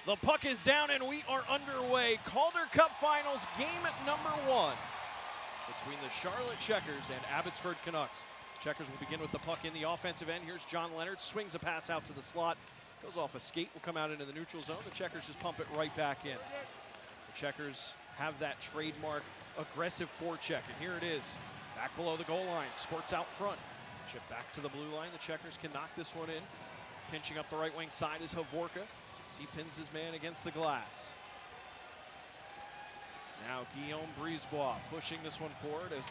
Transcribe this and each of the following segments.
The puck is down and we are underway. Calder Cup Finals game number 1 between the Charlotte Checkers and Abbotsford Canucks. Checkers will begin with the puck in the offensive end. Here's John Leonard, swings a pass out to the slot. Goes off a skate, will come out into the neutral zone. The Checkers just pump it right back in. The Checkers have that trademark aggressive forecheck, and here it is. Back below the goal line, squirts out front. Chip back to the blue line. The Checkers can knock this one in. Pinching up the right wing side is Havorka as he pins his man against the glass. Now Guillaume Brisebois pushing this one forward as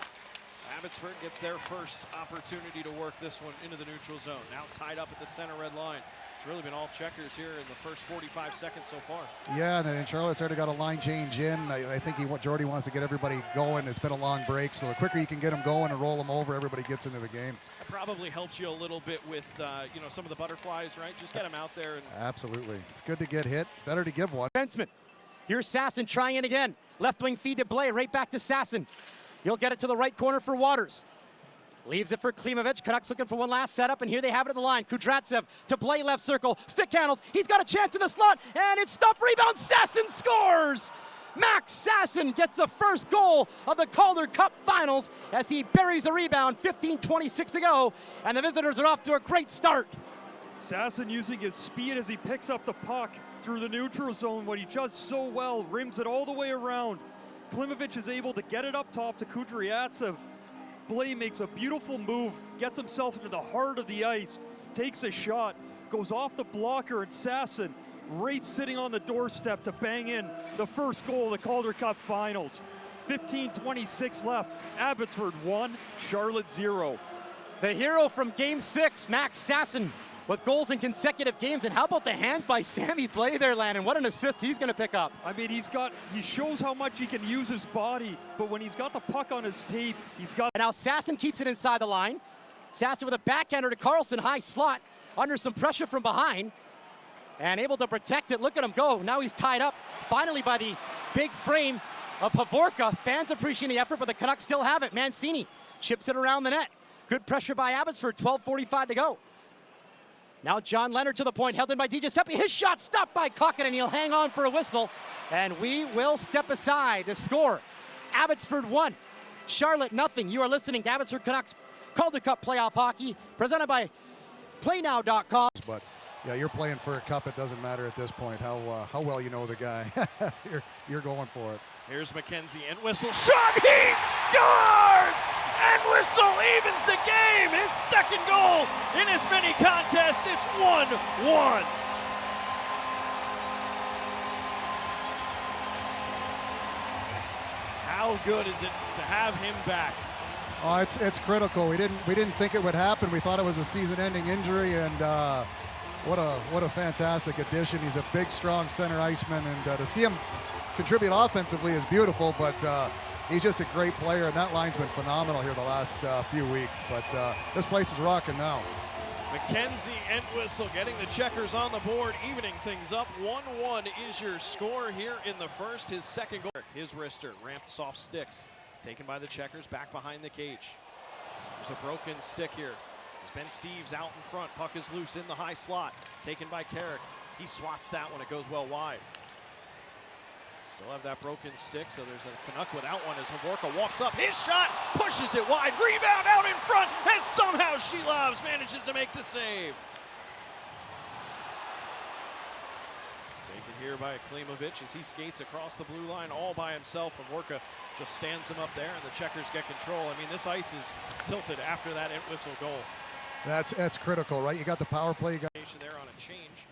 Abbotsford gets their first opportunity to work this one into the neutral zone. Now tied up at the center red line. It's really been all Checkers here in the first 45 seconds so far. Yeah, and Charlotte's already got a line change in. I think Jordy wants to get everybody going. It's been a long break, so the quicker you can get them going and roll them over, everybody gets into the game. It probably helps you a little bit with some of the butterflies, right? Just get them out there. And absolutely. It's good to get hit. Better to give one. Defenseman. Here's Sasson trying it again. Left wing feed to Blais, right back to Sasson. He'll get it to the right corner for Waters. Leaves it for Klimovich. Canucks looking for one last setup, and here they have it at the line. Kudratsev to Blais, left circle. Stick handles. He's got a chance in the slot, and it's stopped. Rebound. Sasson scores! Max Sasson gets the first goal of the Calder Cup Finals as he buries the rebound. 15:26 to go, and the visitors are off to a great start. Sasson using his speed as he picks up the puck through the neutral zone, what he does so well, rims it all the way around. Klimovich is able to get it up top to Kudratsev. Blais makes a beautiful move, gets himself into the heart of the ice, takes a shot, goes off the blocker, and Sasson right sitting on the doorstep to bang in the first goal of the Calder Cup Finals. 15:26 left. Abbotsford 1, Charlotte 0. The hero from Game 6, Max Sasson, with goals in consecutive games. And how about the hands by Sammy Blais there, Landon? What an assist he's going to pick up. I mean, he shows how much he can use his body, but when he's got the puck on his tape, he's got... And now Sasson keeps it inside the line. Sasson with a backhander to Carlson, high slot, under some pressure from behind, and able to protect it. Look at him go. Now he's tied up, finally, by the big frame of Havorka. Fans appreciating the effort, but the Canucks still have it. Mancini chips it around the net. Good pressure by Abbotsford, 12:45 to go. Now John Leonard to the point, held in by DiGiuseppe. His shot stopped by Cockett, and he'll hang on for a whistle. And we will step aside to score. Abbotsford 1, Charlotte nothing. You are listening to Abbotsford Canucks Calder Cup Playoff Hockey, presented by PlayNow.com. But yeah, you're playing for a cup. It doesn't matter at this point how well you know the guy. you're going for it. Here's Mackenzie, Entwistle shot. He scores! Entwistle evens the game. His second goal in as many contests. It's 1-1. How good is it to have him back? Oh, it's critical. We didn't think it would happen. We thought it was a season-ending injury, and what a fantastic addition. He's a big, strong center iceman, and to see him contribute offensively is beautiful, but he's just a great player, and that line's been phenomenal here the last few weeks. But this place is rocking now. Mackenzie Entwistle getting the Checkers on the board, evening things up. 1-1 is your score here in the first. His second goal. His wrister, ramped soft sticks, taken by the Checkers back behind the cage. There's a broken stick here. There's Ben Steeves out in front. Puck is loose in the high slot, taken by Carrick. He swats that one. It goes well wide. Still have that broken stick, so there's a Canuck without one as Havorka walks up. His shot pushes it wide. Rebound out in front, and somehow Shelovs manages to make the save. Taken here by Klimovich as he skates across the blue line all by himself. Havorka just stands him up there, and the Checkers get control. I mean, this ice is tilted after that Entwistle goal. That's critical, right? You got the power play. You got there on a change.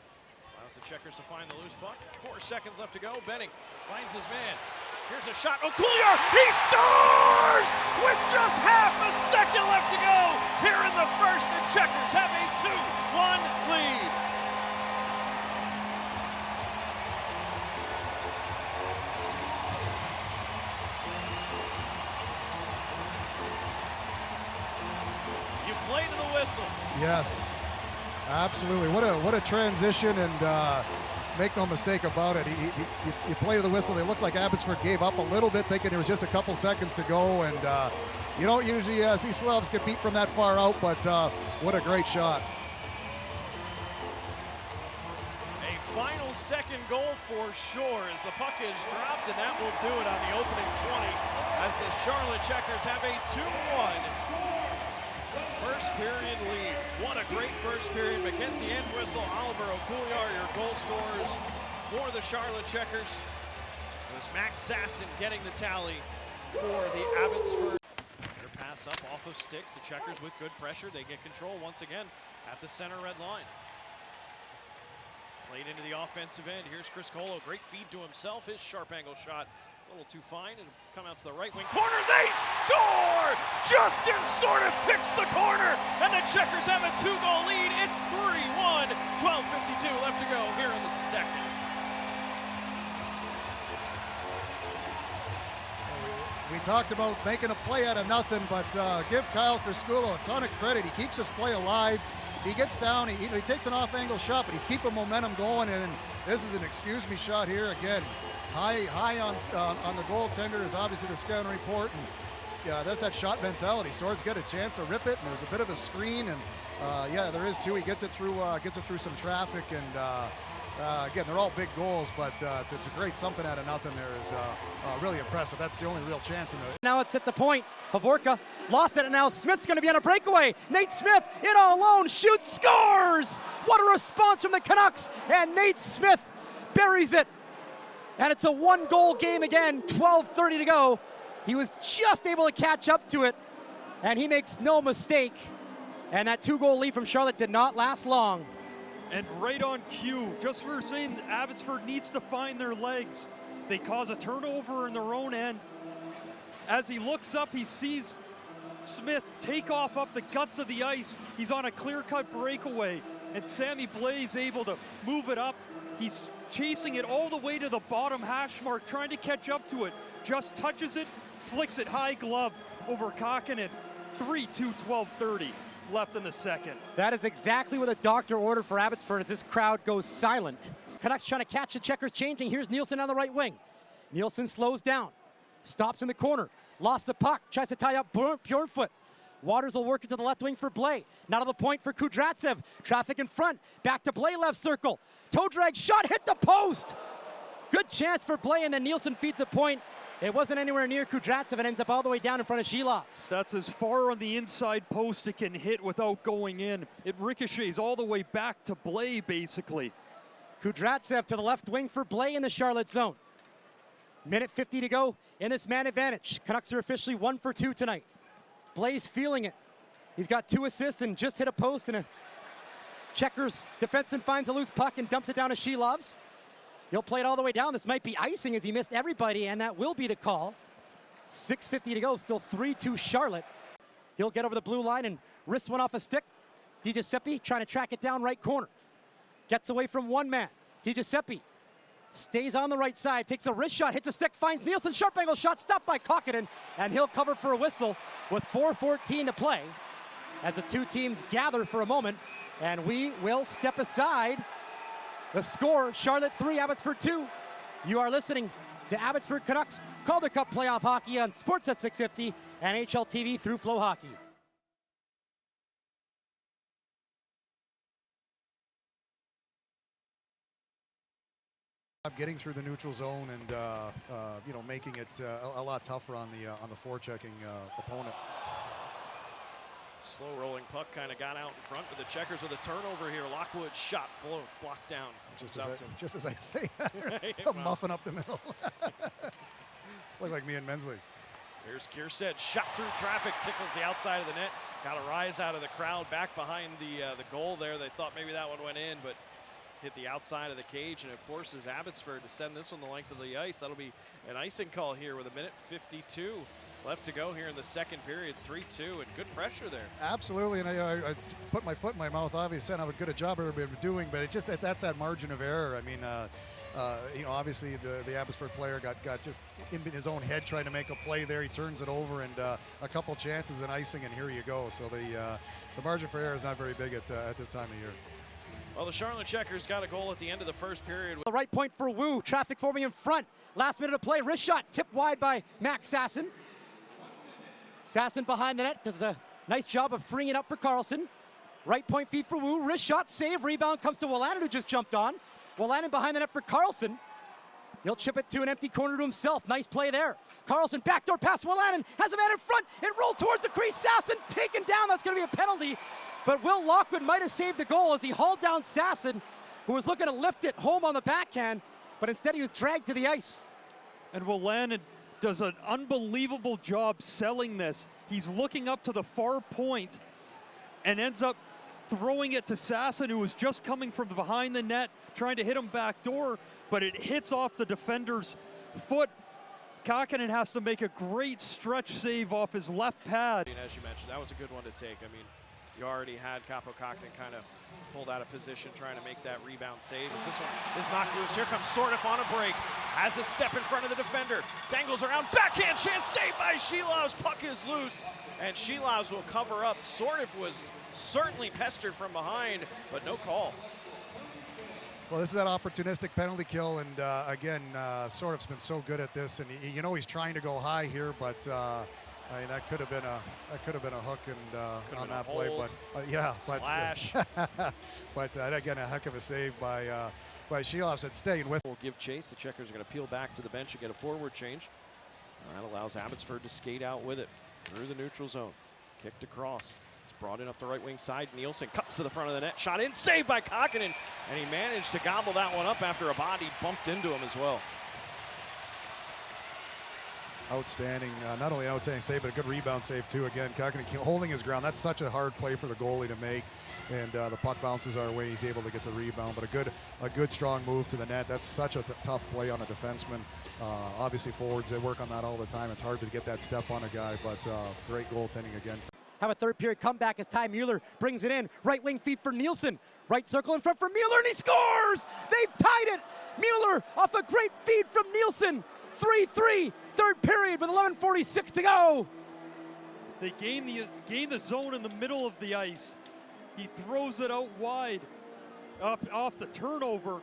Allows the Checkers to find the loose puck. 4 seconds left to go. Benning finds his man. Here's a shot. O'Coulier, he scores! With just half a second left to go. Here in the first, the Checkers have a 2-1 lead. You play to the whistle. Yes, absolutely. What a transition, and make no mistake about it. You play to the whistle. They looked like Abbotsford gave up a little bit, thinking there was just a couple seconds to go, and you don't usually see Slavs get beat from that far out, but what a great shot. A final second goal for sure as the puck is dropped, and that will do it on the opening 20 as the Charlotte Checkers have a 2-1 first period lead. What a great first period. Mackenzie Entwistle, Oliver Okuliar, your goal scorers for the Charlotte Checkers. It was Max Sasson getting the tally for the Abbotsford. Their pass up off of sticks. The Checkers with good pressure. They get control once again at the center red line. Played into the offensive end. Here's Chris Colo. Great feed to himself. His sharp angle shot a little too fine and come out to the right wing corner. They score! Justin sort of picks the corner, and the Checkers have a 2-goal lead. It's 3-1. 12:52 left to go here in the second. We talked about making a play out of nothing, but give Kyle Criscuolo a ton of credit. He keeps his play alive. He gets down, he takes an off-angle shot, but he's keeping momentum going, and this is an excuse-me shot here again. High on the goaltender is obviously the scouting report, and yeah, that's that shot mentality. Swords get a chance to rip it, and there's a bit of a screen, and yeah, there is too. He gets it through some traffic, and again, they're all big goals, but it's a great something out of nothing there is really impressive. That's the only real chance in the. Now it's at the point. Pavorka lost it, and now Smith's going to be on a breakaway. Nate Smith in all alone, shoots, scores! What a response from the Canucks, and Nate Smith buries it. And it's a 1-goal game again, 12:30 to go. He was just able to catch up to it, and he makes no mistake. And that 2-goal lead from Charlotte did not last long. And right on cue, just for saying Abbotsford needs to find their legs. They cause a turnover in their own end. As he looks up, he sees Smith take off up the guts of the ice. He's on a clear-cut breakaway, and Sammy Blais able to move it up. He's chasing it all the way to the bottom hash mark, trying to catch up to it. Just touches it, flicks it high glove over Kakkonen. 3-2, 12:30 left in the second. That is exactly what the doctor ordered for Abbotsford as this crowd goes silent. Canucks trying to catch the Checkers changing. Here's Nielsen on the right wing. Nielsen slows down, stops in the corner, lost the puck, tries to tie up Bjornfoot. Waters will work into the left wing for Blais. Now to the point for Kudratsev. Traffic in front. Back to Blais, left circle. Toe drag shot, hit the post. Good chance for Blais, and then Nielsen feeds a point. It wasn't anywhere near Kudratsev. It ends up all the way down in front of Shilovs. That's as far on the inside post it can hit without going in. It ricochets all the way back to Blais, basically. Kudratsev to the left wing for Blais in the Charlotte zone. Minute 50 to go in this man advantage. Canucks are officially 1 for 2 tonight. Blais feeling it. He's got 2 assists and just hit a post, and a Checkers defenseman finds a loose puck and dumps it down to Shilovs. He'll play it all the way down. This might be icing as he missed everybody, and that will be the call. 6:50 to go, still 3-2 Charlotte. He'll get over the blue line and wrist one off a stick. DiGiuseppe trying to track it down right corner. Gets away from one man. DiGiuseppe stays on the right side, takes a wrist shot, hits a stick, finds Nielsen, sharp angle shot, stopped by Kakkonen, and he'll cover for a whistle with 4:14 to play as the two teams gather for a moment, and we will step aside. The score, Charlotte 3, Abbotsford 2. You are listening to Abbotsford Canucks Calder Cup playoff hockey on Sportsnet 650 and AHL TV through FloHockey. Getting through the neutral zone and you know, making it a lot tougher on the forechecking opponent. Slow rolling puck kind of got out in front, but the Checkers with a turnover here. Lockwood shot blocked down. Just as I say that, Wow. muffin up the middle. Look like me and Mensley. Here's Kiersted, shot through traffic, tickles the outside of the net. Got a rise out of the crowd back behind the goal there. They thought maybe that one went in, but hit the outside of the cage, and it forces Abbotsford to send this one the length of the ice. That'll be an icing call here with a minute 52 left to go here in the second period. 3-2, and good pressure there. Absolutely, and I put my foot in my mouth. Obviously, how good a job everybody been doing, but it just that's that margin of error. I mean, you know, obviously the Abbotsford player got just in his own head trying to make a play there. He turns it over, and a couple chances and icing, and here you go. So the margin for error is not very big at this time of year. Well, the Charlotte Checkers got a goal at the end of the first period. The right point for Wu, traffic forming in front. Last minute of play, wrist shot, tipped wide by Max Sasson. Sasson behind the net does a nice job of freeing it up for Carlson. Right point feed for Wu, wrist shot, save, rebound comes to Willanen, who just jumped on. Wolanin behind the net for Carlson. He'll chip it to an empty corner to himself. Nice play there. Carlson, backdoor pass. Wolanin has a man in front. It rolls towards the crease. Sasson taken down. That's going to be a penalty. But Will Lockwood might have saved the goal as he hauled down Sasson, who was looking to lift it home on the backhand, but instead he was dragged to the ice. And Wolanin does an unbelievable job selling this. He's looking up to the far point and ends up throwing it to Sasson, who was just coming from behind the net, trying to hit him backdoor, but it hits off the defender's foot. Kakkonen has to make a great stretch save off his left pad. And as you mentioned, that was a good one to take. I mean, you already had Kaapo Kakkonen kind of pulled out of position trying to make that rebound save. As this one is knocked loose. Here comes Sordiff on a break. Has a step in front of the defender. Dangles around. Backhand chance saved by Shilovs. Puck is loose. And Shilovs will cover up. Sordiff was certainly pestered from behind, but no call. Well, this is that opportunistic penalty kill, and again, Sordiff's been so good at this, and you know he's trying to go high here, but I mean that could have been a hook and on that play, but yeah, slash. But again, a heck of a save by Shilovs and staying with. Will give chase. The Checkers are going to peel back to the bench and get a forward change. That allows Abbotsford to skate out with it through the neutral zone. Kicked across. It's brought in up the right wing side. Nielsen cuts to the front of the net. Shot in, saved by Kakkonen, and he managed to gobble that one up after a body bumped into him as well. Outstanding, not only outstanding save, but a good rebound save too. Again, Kakkonen holding his ground. That's such a hard play for the goalie to make, and the puck bounces our way. He's able to get the rebound, but a good strong move to the net. That's such a tough play on a defenseman. Obviously, forwards, they work on that all the time. It's hard to get that step on a guy, but great goaltending again. Have a third period comeback as Ty Mueller brings it in. Right wing feed for Nielsen. Right circle in front for Mueller, and he scores! They've tied it! Mueller off a great feed from Nielsen. 3-3, third period with 11:46 to go. They gain the zone in the middle of the ice. He throws it out wide off the turnover.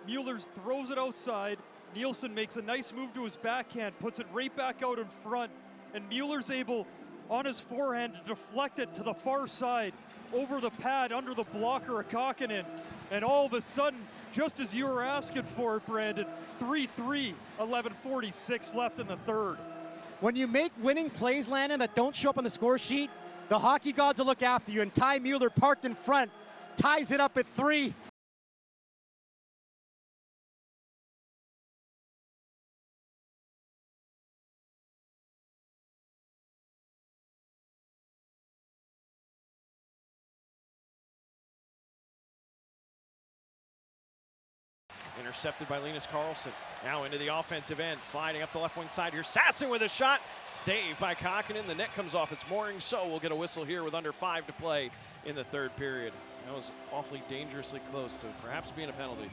Mueller throws it outside. Nielsen makes a nice move to his backhand, puts it right back out in front, and Mueller's able, on his forehand, to deflect it to the far side, over the pad, under the blocker of Kakkonen. And all of a sudden, just as you were asking for it, Brandon, 3-3, 11:46 left in the third. When you make winning plays, Landon, that don't show up on the score sheet, the hockey gods will look after you, and Ty Mueller, parked in front, ties it up at 3. Intercepted by Linus Karlsson. Now into the offensive end, sliding up the left wing side here. Sasson with a shot, saved by Kakkonen. The net comes off its mooring, so we'll get a whistle here with under 5 to play in the third period. That was awfully dangerously close to perhaps being a penalty.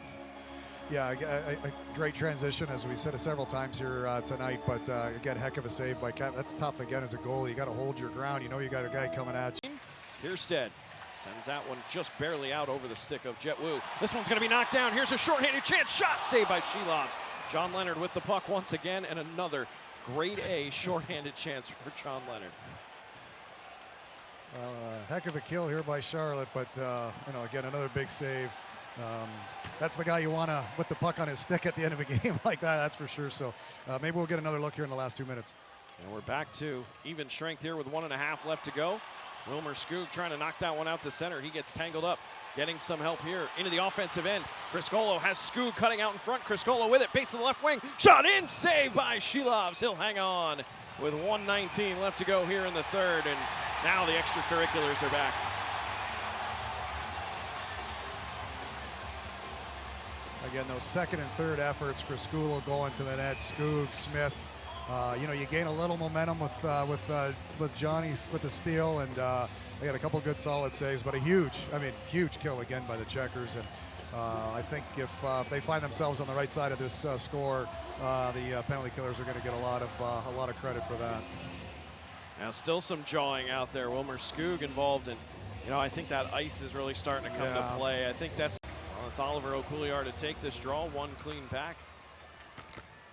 Yeah, a great transition, as we said it several times here tonight, but again, heck of a save by Kakkonen. That's tough again as a goalie. You got to hold your ground. You know you got a guy coming at you. Kierstead sends that one just barely out over the stick of Jet Wu. This one's going to be knocked down. Here's a shorthanded chance. Shot saved by Shilovs. John Leonard with the puck once again, and another grade A shorthanded chance for John Leonard. Heck of a kill here by Charlotte, but you know, again, another big save. That's the guy you want to put the puck on his stick at the end of a game like that, that's for sure. So maybe we'll get another look here in the last 2 minutes. And we're back to even strength here with 1.5 left to go. Wilmer Skoog trying to knock that one out to center. He gets tangled up, getting some help here into the offensive end. Criscolo has Skoog cutting out in front. Criscolo with it, base of the left wing. Shot in, saved by Shilovs. He'll hang on with 1:19 left to go here in the third. And now the extracurriculars are back. Again, those second and third efforts, Criscolo going to the net, Skoog, Smith. You know, you gain a little momentum with Johnny's with the steal, and they got a couple good solid saves, but a huge kill again by the Checkers. And I think if they find themselves on the right side of this score, the penalty killers are going to get a lot of credit for that. Now still some jawing out there. Wilmer Skoog involved, and you know, I think that ice is really starting to come to play. I think that's Oliver Okuliar to take this draw. One clean pack.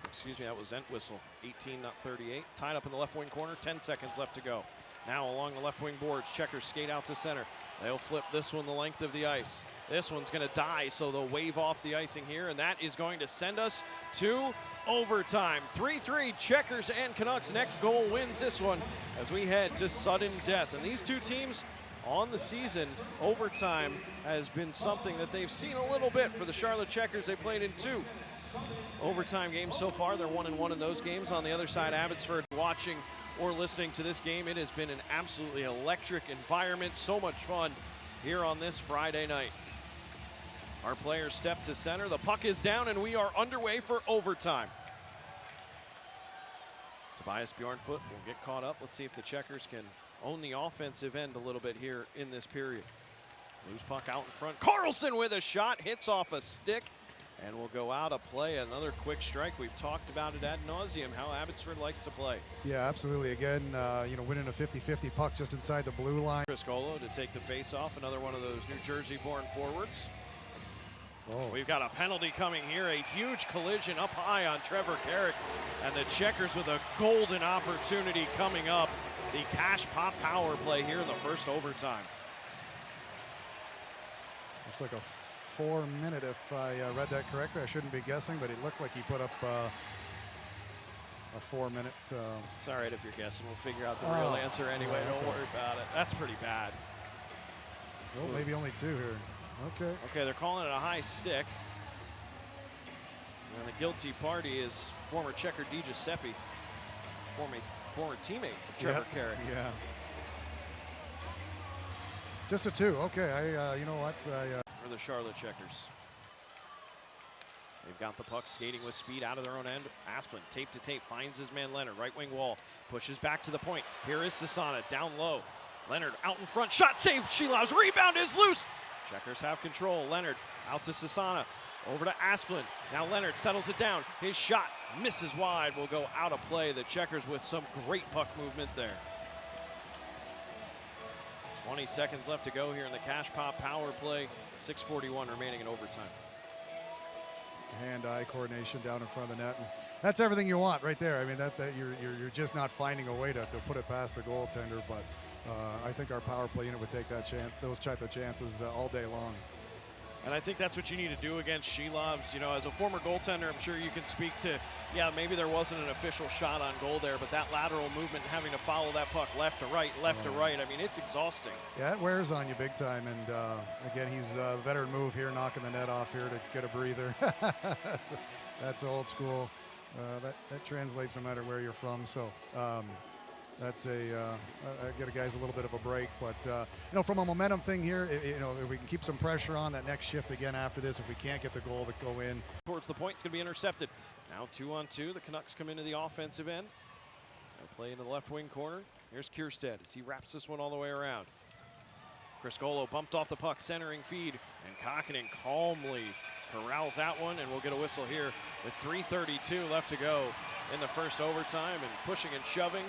Excuse me, that was Entwistle. 18, not 38. Tied up in the left wing corner. 10 seconds left to go. Now along the left wing boards, Checkers skate out to center. They'll flip this one the length of the ice. This one's going to die, so they'll wave off the icing here, and that is going to send us to overtime. 3-3, Checkers and Canucks. Next goal wins this one as we head to sudden death. And these two teams on the season, overtime has been something that they've seen a little bit. For the Charlotte Checkers, they played in 2 overtime games so far. They're 1-1 in those games. On the other side, Abbotsford, watching or listening to this game, it has been an absolutely electric environment. So much fun here on this Friday night. Our players step to center. The puck is down, and we are underway for overtime. Tobias Bjornfoot will get caught up. Let's see if the Checkers can own the offensive end a little bit here in this period. Loose puck out in front. Carlson with a shot, hits off a stick, and will go out of play. Another quick strike. We've talked about it ad nauseum, how Abbotsford likes to play. Yeah, absolutely. Again, winning a 50-50 puck just inside the blue line. Criscolo to take the face-off, another one of those New Jersey-born forwards. Oh. We've got a penalty coming here, a huge collision up high on Trevor Carrick, and the Checkers with a golden opportunity coming up. The cash pop power play here in the first overtime. Looks like a 4-minute, if I read that correctly. I shouldn't be guessing, but it looked like he put up a 4-minute. It's all right if you're guessing. We'll figure out the real answer anyway. Yeah, Don't worry about it. That's pretty bad. Well, maybe only 2 here. Okay. Okay, they're calling it a high stick. And the guilty party is former Checker Di Giuseppe, former teammate of Trevor Carrick. Yeah. Just a 2. Okay, you know what? For the Charlotte Checkers. They've got the puck skating with speed out of their own end. Asplund, tape to tape, finds his man Leonard, right wing wall, pushes back to the point. Here is Sasana, down low. Leonard out in front, shot saved, Shilov's rebound is loose. Checkers have control. Leonard out to Sasana, over to Asplund. Now Leonard settles it down. His shot misses wide, will go out of play. The Checkers with some great puck movement there. 20 seconds left to go here in the cash pop power play. 6:41 remaining in overtime. Hand-eye coordination down in front of the net. And that's everything you want right there. I mean, that you're just not finding a way to put it past the goaltender, but I think our power play unit would take those type of chances all day long. And I think that's what you need to do against Shilovs. You know, as a former goaltender, I'm sure you can speak to, yeah, maybe there wasn't an official shot on goal there, but that lateral movement, having to follow that puck left to right, I mean, it's exhausting. Yeah, it wears on you big time. And again, he's a veteran move here, knocking the net off here to get a breather. that's old school. That translates no matter where you're from. So that's get a guys a little bit of a break, but you know, from a momentum thing here, if we can keep some pressure on that next shift again after this, if we can't get the goal to go in. Towards the point, it's going to be intercepted. Now 2-on-2, the Canucks come into the offensive end. They'll play into the left wing corner. Here's Kierstead as he wraps this one all the way around. Criscolo bumped off the puck, centering feed, and Kokkonen calmly corrals that one, and we'll get a whistle here with 3:32 left to go in the first overtime, and pushing and shoving,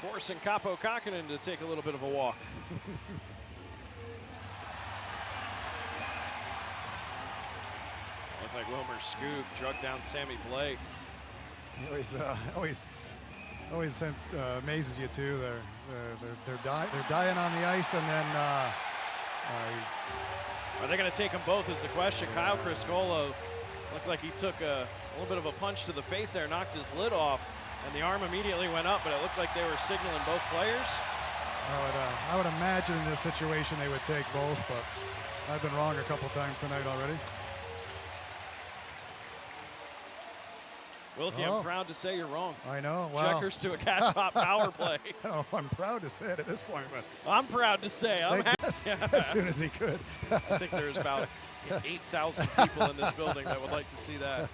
forcing Capo Kokkonen to take a little bit of a walk. Looked like Wilmer Scoop drug down Sammy Blake. Always amazes you too. They're dying on the ice, and then are they going to take them both is the question. Kyle Criscolo looked like he took a little bit of a punch to the face there, knocked his lid off, and the arm immediately went up, but it looked like they were signaling both players. I would imagine in this situation they would take both, but I've been wrong a couple times tonight already. Wilkie, I'm proud to say you're wrong. I know. Wow. Checkers to a cash pop power play. I don't know if I'm proud to say it at this point, but I'm proud to say I'm as soon as he could. I think there's about 8,000 people in this building that would like to see that.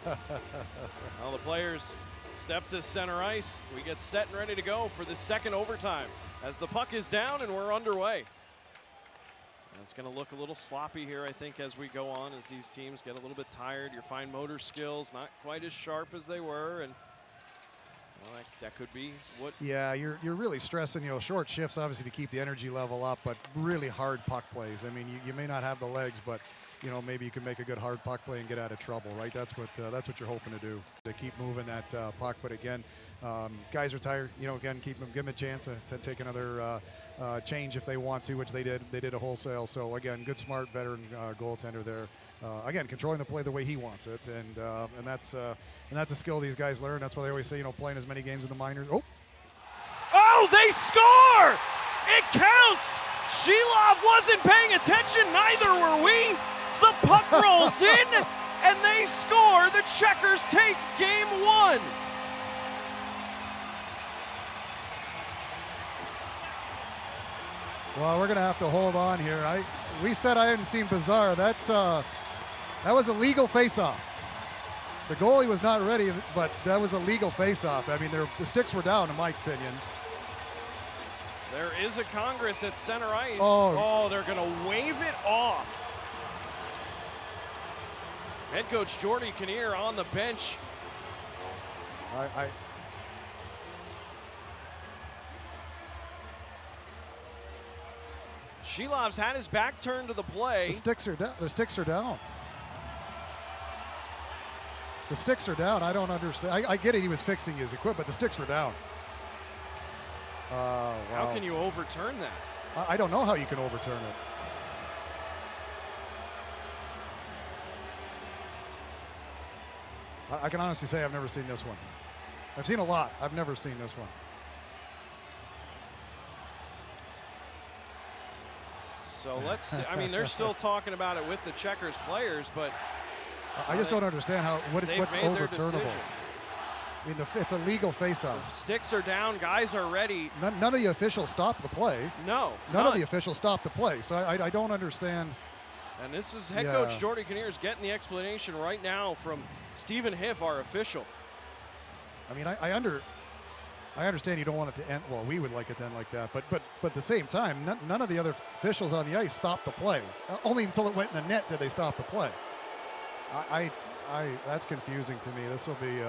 Well, the players step to center ice. We get set and ready to go for the second overtime as the puck is down and we're underway. And it's going to look a little sloppy here, I think, as we go on, as these teams get a little bit tired. Your fine motor skills not quite as sharp as they were, and well, that could be what. Yeah, you're really stressing, short shifts obviously to keep the energy level up, but really hard puck plays. I mean, you may not have the legs, but maybe you can make a good hard puck play and get out of trouble, right? That's what you're hoping to do, to keep moving that puck. But again, Guys are tired. Again, give them a chance to take another change if they want to, which they did. They did a wholesale. So again, good, smart, veteran goaltender there. Again, controlling the play the way he wants it, and that's a skill these guys learn. That's why they always say, playing as many games in the minors. Oh, they score! It counts! Shilov wasn't paying attention, neither were we. The puck rolls in, and they score. The Checkers take game one. Well, we're going to have to hold on here. We said I hadn't seen Bizarre. That was a legal face-off. The goalie was not ready, but that was a legal face-off. I mean, the sticks were down, in my opinion. There is a Congress at center ice. Oh, they're going to wave it off. Head coach Jordy Kinnear on the bench. Shilov's had his back turned to the play. The sticks are down. The sticks are down. The sticks are down. I don't understand. I get it. He was fixing his equipment, but the sticks were down. Wow. How can you overturn that? I don't know how you can overturn it. I can honestly say I've never seen this one. I've seen a lot. I've never seen this one. So let's see. I mean, they're still talking about it with the Checkers players, but I just don't understand what's overturnable. I mean, it's a legal face-off. Sticks are down. Guys are ready. None of the officials stopped the play. No. None of the officials stopped the play. So I don't understand. And this is head coach Jordy Kinnear is getting the explanation right now from Stephen Hiff, our official. I mean, I understand you don't want it to end. Well, we would like it to end like that, but at the same time, none of the other officials on the ice stopped the play. Only until it went in the net did they stop the play. That's confusing to me. This will be.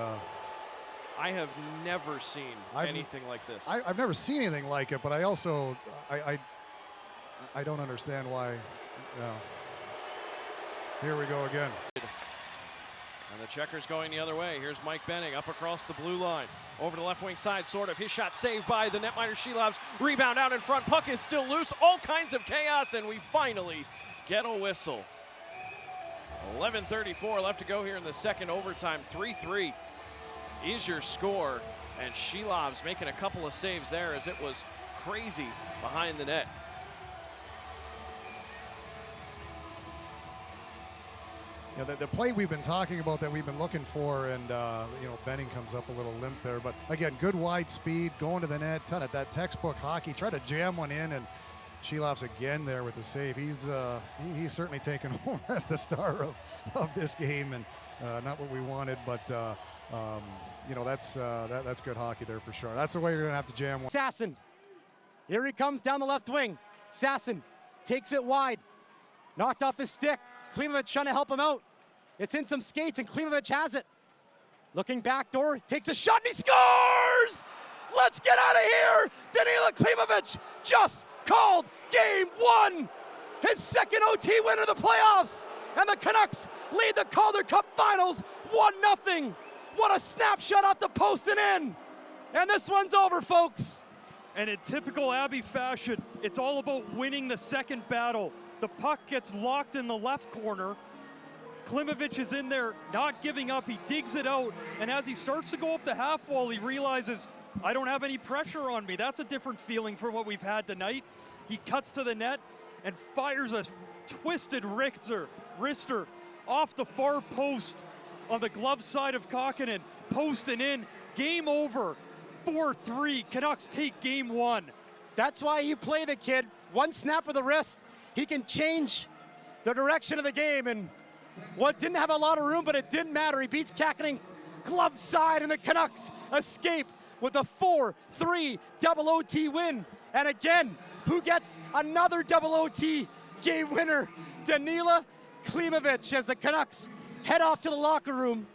I have never seen anything like this. I've never seen anything like it, but I also I don't understand why. Here we go again. And the Checkers going the other way. Here's Mike Benning up across the blue line. Over to the left wing side, sort of. His shot saved by the netminder Shilovs. Rebound out in front. Puck is still loose. All kinds of chaos, and we finally get a whistle. 11:34 left to go here in the second overtime. 3-3 is your score. And Shilovs making a couple of saves there as it was crazy behind the net. The play we've been talking about that we've been looking for, and Benning comes up a little limp there, but again, good wide speed, going to the net, ton of that textbook hockey, try to jam one in, and Shilovs again there with the save. He's certainly taken over as the star of this game, and not what we wanted, but that's good hockey there for sure. That's the way you're gonna have to jam one. Sasson, here he comes down the left wing. Sasson takes it wide, knocked off his stick. Klimovich trying to help him out. It's in some skates, and Klimovich has it. Looking back door, takes a shot, and he scores! Let's get out of here! Danila Klimovich just called game one! His second OT win of the playoffs! And the Canucks lead the Calder Cup Finals 1-0! What a snapshot off the post and in! And this one's over, folks! And in typical Abbey fashion, it's all about winning the second battle. The puck gets locked in the left corner. Klimovich is in there, not giving up. He digs it out, and as he starts to go up the half wall, he realizes, I don't have any pressure on me. That's a different feeling from what we've had tonight. He cuts to the net and fires a twisted wrister off the far post on the glove side of Kokkonen. Post and in. Game over. 4-3. Canucks take game one. That's why you play the kid. One snap of the wrist, he can change the direction of the game, and what didn't have a lot of room, but it didn't matter. He beats Kakkonen glove side, and the Canucks escape with a 4-3 double OT win. And again, who gets another double OT game winner? Danila Klimovich, as the Canucks head off to the locker room.